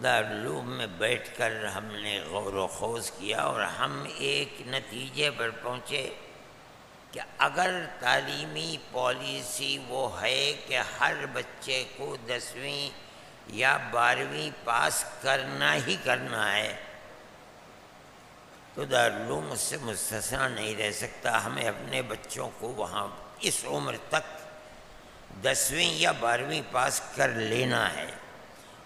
دارالعلوم میں بیٹھ کر ہم نے غور و خوض کیا اور ہم ایک نتیجے پر پہنچے کہ اگر تعلیمی پالیسی وہ ہے کہ ہر بچے کو 10ویں یا 12ویں پاس کرنا ہی کرنا ہے تو دارالعلوم اس سے مستثنیٰ نہیں رہ سکتا. ہمیں اپنے بچوں کو وہاں اس عمر تک 10ویں یا 12ویں پاس کر لینا ہے.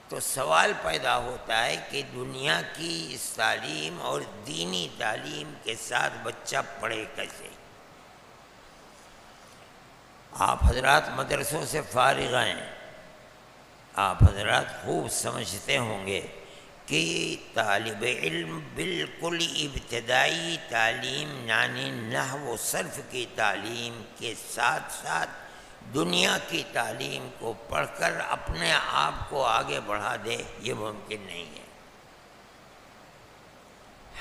تو سوال پیدا ہوتا ہے کہ دنیا کی اس تعلیم اور دینی تعلیم کے ساتھ بچہ پڑھے کیسے؟ آپ حضرات مدرسوں سے فارغ ہیں، آپ حضرات خوب سمجھتے ہوں گے کہ طالب علم بالکل ابتدائی تعلیم یعنی نحو و صرف کی تعلیم کے ساتھ ساتھ دنیا کی تعلیم کو پڑھ کر اپنے آپ کو آگے بڑھا دے، یہ ممکن نہیں ہے.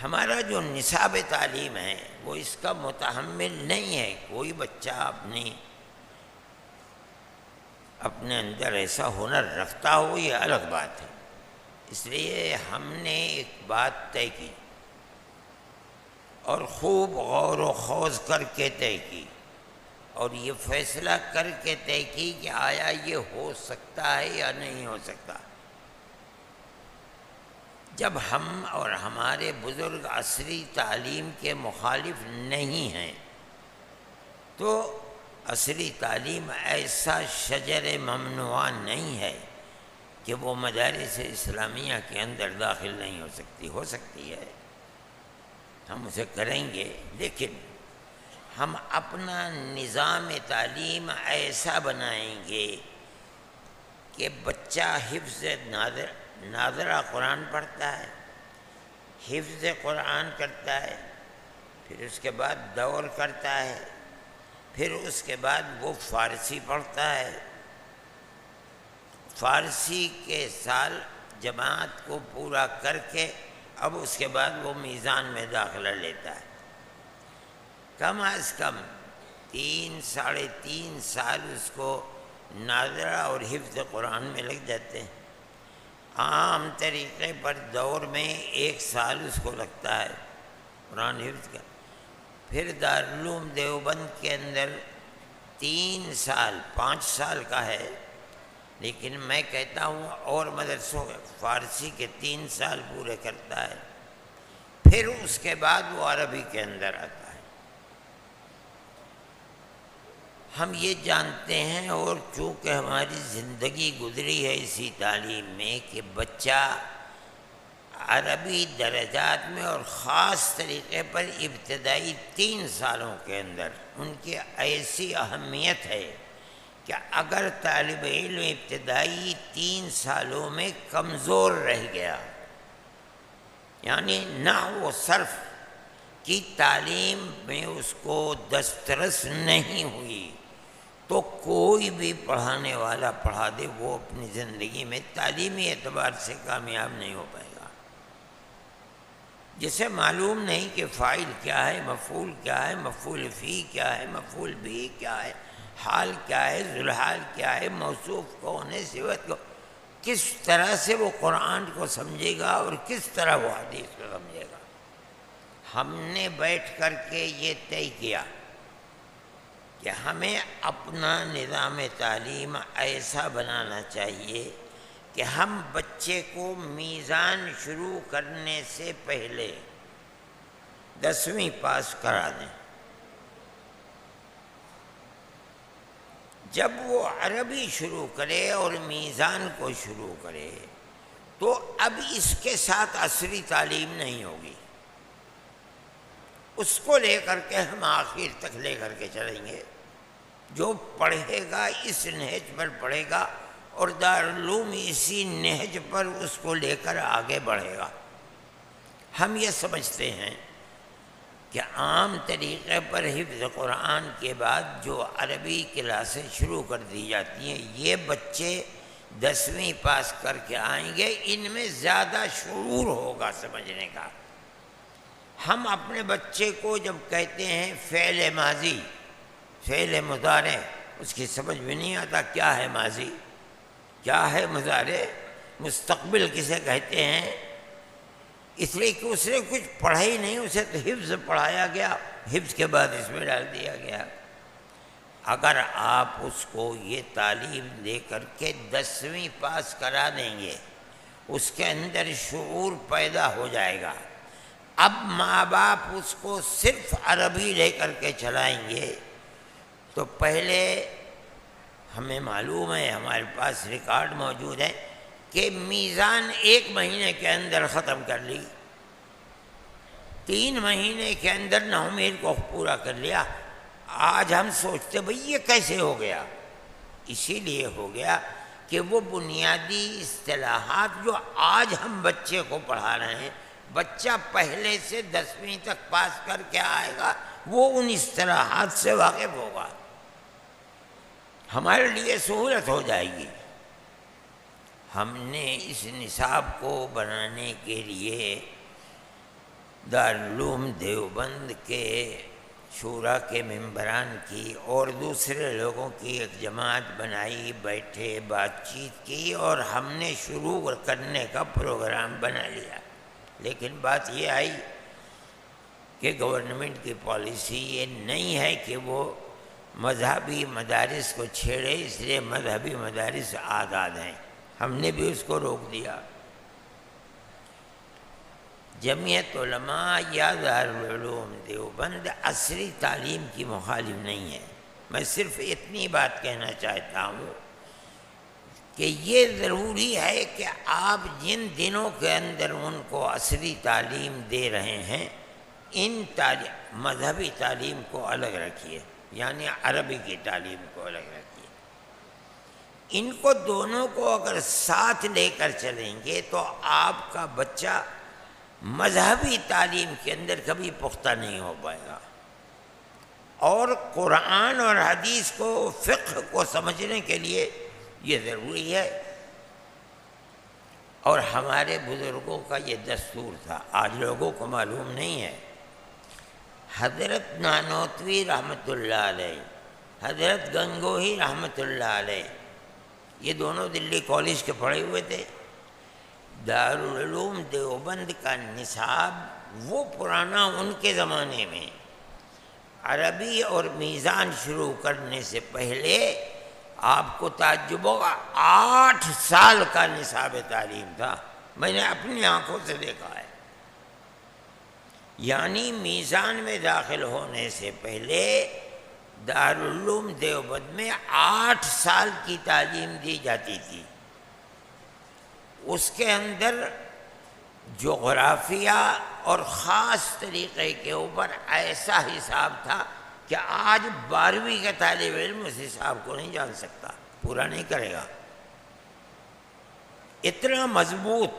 ہمارا جو نصاب تعلیم ہے وہ اس کا متحمل نہیں ہے. کوئی بچہ اپنے اندر ایسا ہنر رکھتا ہو یہ الگ بات ہے. اس لیے ہم نے ایک بات طے کی اور خوب غور و خوض کر کے طے کی اور یہ فیصلہ کر کے طے کی کہ آیا یہ ہو سکتا ہے یا نہیں ہو سکتا. جب ہم اور ہمارے بزرگ عصری تعلیم کے مخالف نہیں ہیں تو عصری تعلیم ایسا شجر ممنوع نہیں ہے کہ وہ مدارس اسلامیہ کے اندر داخل نہیں ہو سکتی. ہو سکتی ہے، ہم اسے کریں گے، لیکن ہم اپنا نظام تعلیم ایسا بنائیں گے کہ بچہ حفظ ناظرہ قرآن پڑھتا ہے، حفظ قرآن کرتا ہے، پھر اس کے بعد دور کرتا ہے، پھر اس کے بعد وہ فارسی پڑھتا ہے، فارسی کے سال جماعت کو پورا کر کے اب اس کے بعد وہ میزان میں داخلہ لیتا ہے. کم از کم 3 ساڑھے 3 سال اس کو ناظرہ اور حفظ قرآن میں لگ جاتے ہیں. عام طریقے پر دور میں 1 سال اس کو لگتا ہے قرآن حفظ کا. پھر دارالعلوم دیوبند کے اندر 3 سال 5 سال کا ہے، لیکن میں کہتا ہوں اور مدرسوں فارسی کے 3 سال پورے کرتا ہے، پھر اس کے بعد وہ عربی کے اندر آتا ہے. ہم یہ جانتے ہیں اور چونکہ ہماری زندگی گزری ہے اسی تعلیم میں کہ بچہ عربی درجات میں اور خاص طریقے پر ابتدائی 3 سالوں کے اندر ان کی ایسی اہمیت ہے کہ اگر طالب علم ابتدائی 3 سالوں میں کمزور رہ گیا، یعنی نحو و صرف کی تعلیم میں اس کو دسترس نہیں ہوئی، تو کوئی بھی پڑھانے والا پڑھا دے وہ اپنی زندگی میں تعلیمی اعتبار سے کامیاب نہیں ہو پائے گا. جسے معلوم نہیں کہ فاعل کیا ہے، مفعول کیا ہے، مفعول فی کیا ہے، مفعول بھی کیا ہے، حال کیا ہے، ذوالحال کیا ہے، موصوف کون ہے، صفت کو، کس طرح سے وہ قرآن کو سمجھے گا اور کس طرح وہ حدیث کو سمجھے گا. ہم نے بیٹھ کر کے یہ طے کیا کہ ہمیں اپنا نظام تعلیم ایسا بنانا چاہیے کہ ہم بچے کو میزان شروع کرنے سے پہلے 10ویں پاس کرا دیں. جب وہ عربی شروع کرے اور میزان کو شروع کرے تو اب اس کے ساتھ عصری تعلیم نہیں ہوگی، اس کو لے کر کے ہم آخر تک لے کر کے چلیں گے. جو پڑھے گا اس نہج پر پڑھے گا اور دارالعلوم اسی نہج پر اس کو لے کر آگے بڑھے گا. ہم یہ سمجھتے ہیں کہ عام طریقے پر حفظ قرآن کے بعد جو عربی کلاسیں شروع کر دی جاتی ہیں یہ بچے 10ویں پاس کر کے آئیں گے، ان میں زیادہ شعور ہوگا سمجھنے کا. ہم اپنے بچے کو جب کہتے ہیں فعل ماضی، فعل مضارع، اس کی سمجھ میں نہیں آتا کیا ہے ماضی کیا ہے مضارع. مستقبل کسے کہتے ہیں؟ اس لیے کہ اس نے کچھ پڑھا ہی نہیں، اسے تو حفظ پڑھایا گیا، حفظ کے بعد اس میں ڈال دیا گیا۔ اگر آپ اس کو یہ تعلیم دے کر کے 10ویں پاس کرا دیں گے، اس کے اندر شعور پیدا ہو جائے گا۔ اب ماں باپ اس کو صرف عربی لے کر کے چلائیں گے تو پہلے ہمیں معلوم ہے، ہمارے پاس ریکارڈ موجود ہے کہ میزان 1 مہینے کے اندر ختم کر لی، 3 مہینے کے اندر نومید کو پورا کر لیا۔ آج ہم سوچتے بھئی یہ کیسے ہو گیا؟ اسی لیے ہو گیا کہ وہ بنیادی اصطلاحات جو آج ہم بچے کو پڑھا رہے ہیں، بچہ پہلے سے 10ویں تک پاس کر کے آئے گا، وہ ان اصطلاحات سے واقف ہوگا، ہمارے لیے سہولت ہو جائے گی۔ ہم نے اس نصاب کو بنانے کے لیے دارالعلوم دیوبند کے شورا کے ممبران کی اور دوسرے لوگوں کی ایک جماعت بنائی، بیٹھے بات چیت کی اور ہم نے شروع کرنے کا پروگرام بنا لیا۔ لیکن بات یہ آئی کہ گورنمنٹ کی پالیسی یہ نہیں ہے کہ وہ مذہبی مدارس کو چھیڑے، اس لیے مذہبی مدارس آزاد ہیں، ہم نے بھی اس کو روک دیا۔ جمعیت علماء یا دارالعلوم دیوبند عصری تعلیم کی مخالف نہیں ہے۔ میں صرف اتنی بات کہنا چاہتا ہوں کہ یہ ضروری ہے کہ آپ جن دنوں کے اندر ان کو عصری تعلیم دے رہے ہیں، ان مذہبی تعلیم کو الگ رکھیے، یعنی عربی کی تعلیم کو الگ رکھیے۔ ان کو دونوں کو اگر ساتھ لے کر چلیں گے تو آپ کا بچہ مذہبی تعلیم کے اندر کبھی پختہ نہیں ہو پائے گا، اور قرآن اور حدیث کو، فقہ کو سمجھنے کے لیے یہ ضروری ہے۔ اور ہمارے بزرگوں کا یہ دستور تھا، آج لوگوں کو معلوم نہیں ہے۔ حضرت نانوتوی رحمۃ اللہ علیہ، حضرت گنگوہی رحمۃ اللہ علیہ، یہ دونوں دلی کالج کے پڑھے ہوئے تھے۔ دارالعلوم دیوبند کا نصاب وہ پرانا، ان کے زمانے میں عربی اور میزان شروع کرنے سے پہلے آپ کو تعجب ہوگا 8 سال کا نصاب تعلیم تھا، میں نے اپنی آنکھوں سے دیکھا ہے۔ یعنی میزان میں داخل ہونے سے پہلے دارالعلوم دیوبند میں 8 سال کی تعلیم دی جاتی تھی۔ اس کے اندر جغرافیہ اور خاص طریقے کے اوپر ایسا حساب تھا کہ آج 12ویں کا طالب علم اس حساب کو نہیں جان سکتا، پورا نہیں کرے گا، اتنا مضبوط۔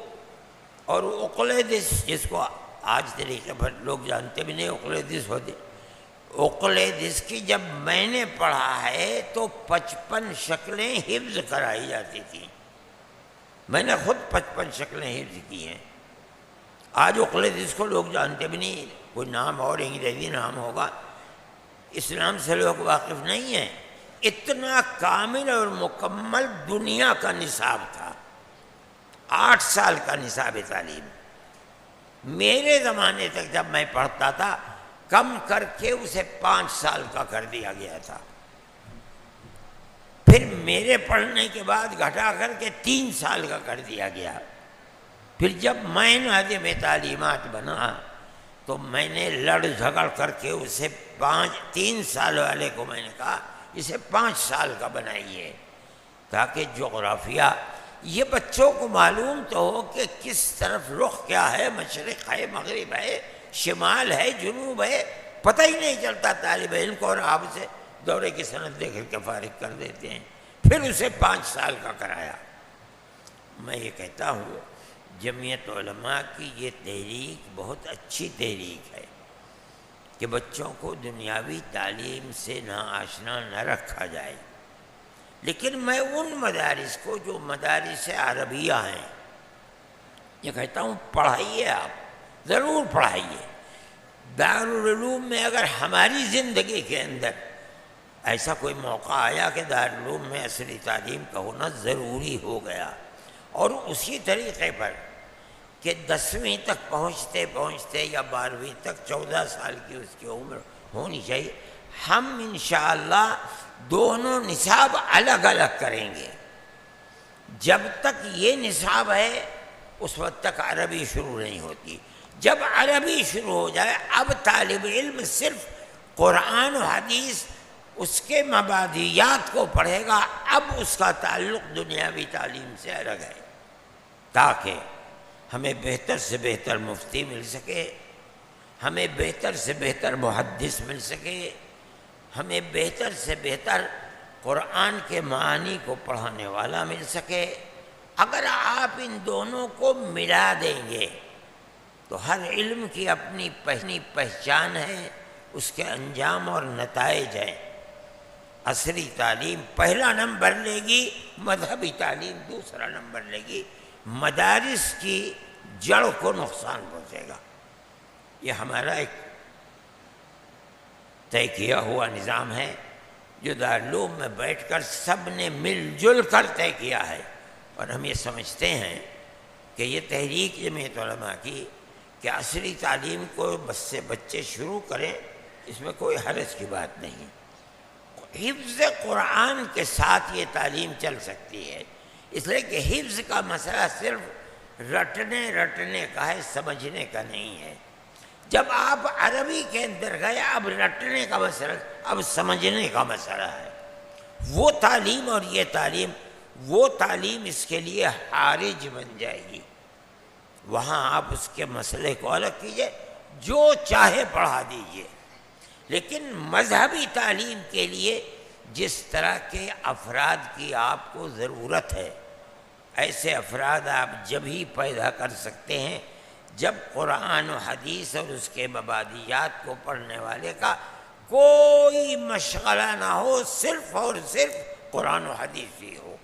اور اقلیدس، جس کو آج طریقے پر لوگ جانتے بھی نہیں اقلیدس ہوتے، اقلیدس کی جب میں نے پڑھا ہے تو 55 شکلیں حفظ کرائی جاتی تھیں، میں نے خود 55 شکلیں حفظ کی ہیں۔ آج اقلیدس کو لوگ جانتے بھی نہیں، کوئی نام اور انگریزی نام ہوگا، اسلام سے لوگ واقف نہیں ہیں۔ اتنا کامل اور مکمل دنیا کا نصاب تھا، 8 سال کا نصاب تعلیم۔ میرے زمانے تک جب میں پڑھتا تھا کم کر کے اسے 5 سال کا کر دیا گیا تھا، پھر میرے پڑھنے کے بعد گھٹا کر کے 3 سال کا کر دیا گیا۔ پھر جب میں ناظم تعلیمات بنا تو میں نے لڑ جھگڑ کر کے اسے 3 سال والے کو میں نے کہا اسے 5 سال کا بنائیے، تاکہ جغرافیہ یہ بچوں کو معلوم تو ہو کہ کس طرف رخ کیا ہے، مشرق ہے، مغرب ہے، شمال ہے، جنوب ہے، پتہ ہی نہیں چلتا طالب علم کو، اور آپ اسے دورے کی سند دے کر کے فارغ کر دیتے ہیں۔ پھر اسے 5 سال کا کرایا۔ میں یہ کہتا ہوں جمعیت علماء کی یہ تحریک بہت اچھی تحریک ہے کہ بچوں کو دنیاوی تعلیم سے ناآشنا نہ رکھا جائے، لیکن میں ان مدارس کو جو مدارس عربیہ ہیں یہ کہتا ہوں پڑھائیے، آپ ضرور پڑھائیے۔ دارالعلوم میں اگر ہماری زندگی کے اندر ایسا کوئی موقع آیا کہ دارالعلوم میں عصری تعلیم کا ہونا ضروری ہو گیا اور اسی طریقے پر کہ 10ویں تک پہنچتے پہنچتے یا 12ویں تک 14 سال کی اس کی عمر ہونی چاہیے، ہم انشاءاللہ دونوں نصاب الگ الگ کریں گے۔ جب تک یہ نصاب ہے اس وقت تک عربی شروع نہیں ہوتی۔ جب عربی شروع ہو جائے اب طالب علم صرف قرآن و حدیث اس کے مبادیات کو پڑھے گا، اب اس کا تعلق دنیاوی تعلیم سے الگ ہے، تاکہ ہمیں بہتر سے بہتر مفتی مل سکے، ہمیں بہتر سے بہتر محدث مل سکے، ہمیں بہتر سے بہتر قرآن کے معانی کو پڑھانے والا مل سکے۔ اگر آپ ان دونوں کو ملا دیں گے تو ہر علم کی اپنی پہچان ہے، اس کے انجام اور نتائج ہیں۔ عصری تعلیم پہلا نمبر لے گی، مذہبی تعلیم دوسرا نمبر لے گی، مدارس کی جڑ کو نقصان پہنچے گا۔ یہ ہمارا ایک طے کیا ہوا نظام ہے جو دارالعلوم میں بیٹھ کر سب نے مل جل کر طے کیا ہے، اور ہم یہ سمجھتے ہیں کہ یہ تحریک جمعیت علماء کی کہ عصری تعلیم کو بس سے بچے شروع کریں، اس میں کوئی حرج کی بات نہیں۔ حفظ قرآن کے ساتھ یہ تعلیم چل سکتی ہے، اس لیے کہ حفظ کا مسئلہ صرف رٹنے کا ہے، سمجھنے کا نہیں ہے۔ جب آپ عربی کے اندر گئے اب رٹنے کا مسئلہ، اب سمجھنے کا مسئلہ ہے۔ وہ تعلیم اور یہ تعلیم، وہ تعلیم اس کے لیے حارج بن جائے گی۔ وہاں آپ اس کے مسئلے کو الگ کیجئے، جو چاہے پڑھا دیجئے، لیکن مذہبی تعلیم کے لیے جس طرح کے افراد کی آپ کو ضرورت ہے، ایسے افراد آپ جب ہی پیدا کر سکتے ہیں جب قرآن و حدیث اور اس کے مبادیات کو پڑھنے والے کا کوئی مشغلہ نہ ہو، صرف اور صرف قرآن و حدیث ہی ہو،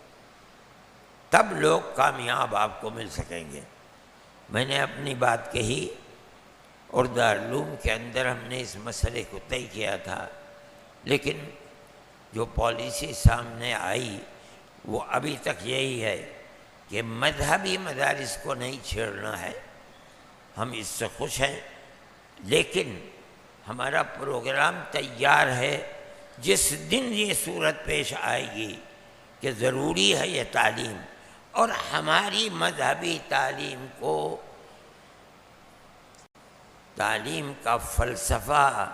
تب لوگ کامیاب آپ کو مل سکیں گے۔ میں نے اپنی بات کہی اور دارالعلوم کے اندر ہم نے اس مسئلے کو طے کیا تھا، لیکن جو پالیسی سامنے آئی وہ ابھی تک یہی ہے کہ مذہبی مدارس کو نہیں چھیڑنا ہے۔ ہم اس سے خوش ہیں، لیکن ہمارا پروگرام تیار ہے۔ جس دن یہ صورت پیش آئے گی کہ ضروری ہے یہ تعلیم، اور ہماری مذہبی تعلیم کو تعلیم کا فلسفہ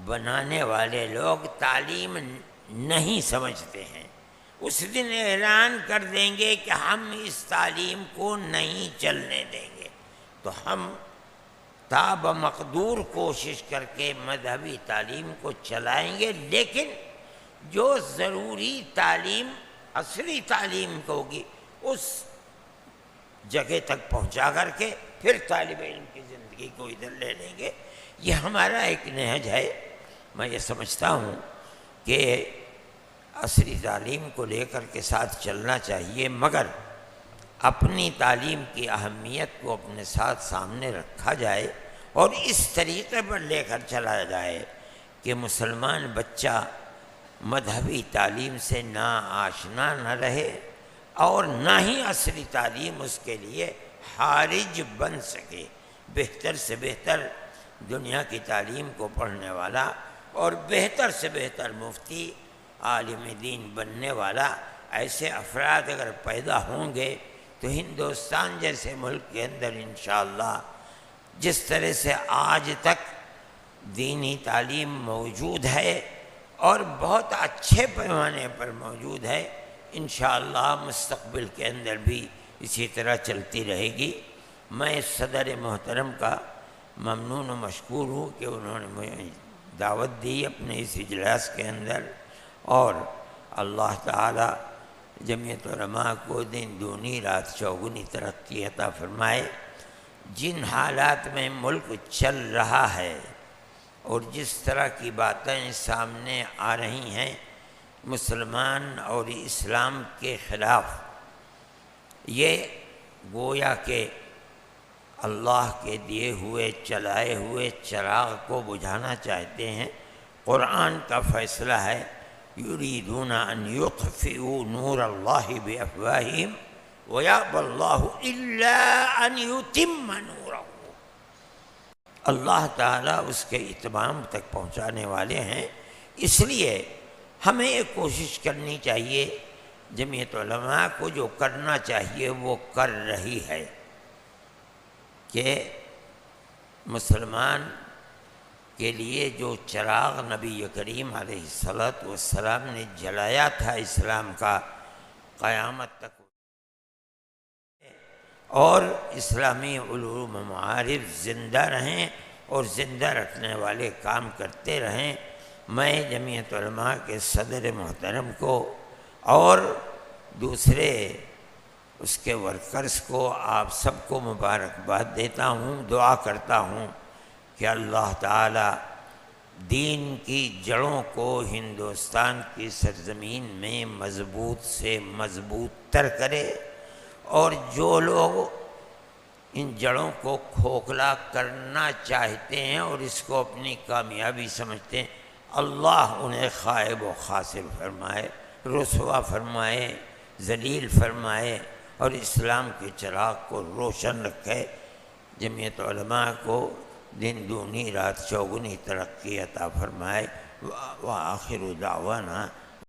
بنانے والے لوگ تعلیم نہیں سمجھتے ہیں، اس دن اعلان کر دیں گے کہ ہم اس تعلیم کو نہیں چلنے دیں گے، تو ہم تاب مقدور کوشش کر کے مذہبی تعلیم کو چلائیں گے، لیکن جو ضروری تعلیم عصری تعلیم کو ہوگی اس جگہ تک پہنچا کر کے پھر طالب علم کی زندگی کو ادھر لے لیں گے۔ یہ ہمارا ایک نہج ہے۔ میں یہ سمجھتا ہوں کہ عصری تعلیم کو لے کر کے ساتھ چلنا چاہیے، مگر اپنی تعلیم کی اہمیت کو اپنے ساتھ سامنے رکھا جائے اور اس طریقے پر لے کر چلا جائے کہ مسلمان بچہ مذہبی تعلیم سے نا آشنا نہ رہے اور نہ ہی عصری تعلیم اس کے لیے حارج بن سکے۔ بہتر سے بہتر دنیا کی تعلیم کو پڑھنے والا اور بہتر سے بہتر مفتی، عالم دین بننے والا ایسے افراد اگر پیدا ہوں گے تو ہندوستان جیسے ملک کے اندر انشاءاللہ جس طرح سے آج تک دینی تعلیم موجود ہے اور بہت اچھے پیمانے پر موجود ہے، انشاءاللہ مستقبل کے اندر بھی اسی طرح چلتی رہے گی۔ میں صدر محترم کا ممنون و مشکور ہوں کہ انہوں نے مجھے دعوت دی اپنے اس اجلاس کے اندر، اور اللہ تعالی جمعیت علماء کو دن دونی رات چوگنی ترقی عطا فرمائے۔ جن حالات میں ملک چل رہا ہے اور جس طرح کی باتیں سامنے آ رہی ہیں مسلمان اور اسلام کے خلاف، یہ گویا کہ اللہ کے دیے ہوئے چلائے ہوئے چراغ کو بجھانا چاہتے ہیں۔ قرآن کا فیصلہ ہے یریدون ان یطفئوا نور اللہ بافواہہم وَيَأْبَى اللَّهُ إِلَّا أَن يُتِمَّ نُورَهُ۔ اللہ تعالیٰ اس کے اتمام تک پہنچانے والے ہیں، اس لیے ہمیں یہ کوشش کرنی چاہیے، جمعیت علماء کو جو کرنا چاہیے وہ کر رہی ہے، کہ مسلمان کے لیے جو چراغ نبی کریم علیہ السلام نے جلایا تھا اسلام کا، قیامت تک اور اسلامی علوم و معارف زندہ رہیں اور زندہ رکھنے والے کام کرتے رہیں۔ میں جمعیت علماء کے صدر محترم کو اور دوسرے اس کے ورکرز کو، آپ سب کو مبارکباد دیتا ہوں، دعا کرتا ہوں کہ اللہ تعالی دین کی جڑوں کو ہندوستان کی سرزمین میں مضبوط سے مضبوط تر کرے، اور جو لوگ ان جڑوں کو کھوکھلا کرنا چاہتے ہیں اور اس کو اپنی کامیابی سمجھتے ہیں، اللہ انہیں خائب و خاسر فرمائے، رسوا فرمائے، ذلیل فرمائے، اور اسلام کے چراغ کو روشن رکھے۔ جمعیت علماء کو دن دونی رات چوگنی ترقی عطا فرمائے۔ وآخر دعوانا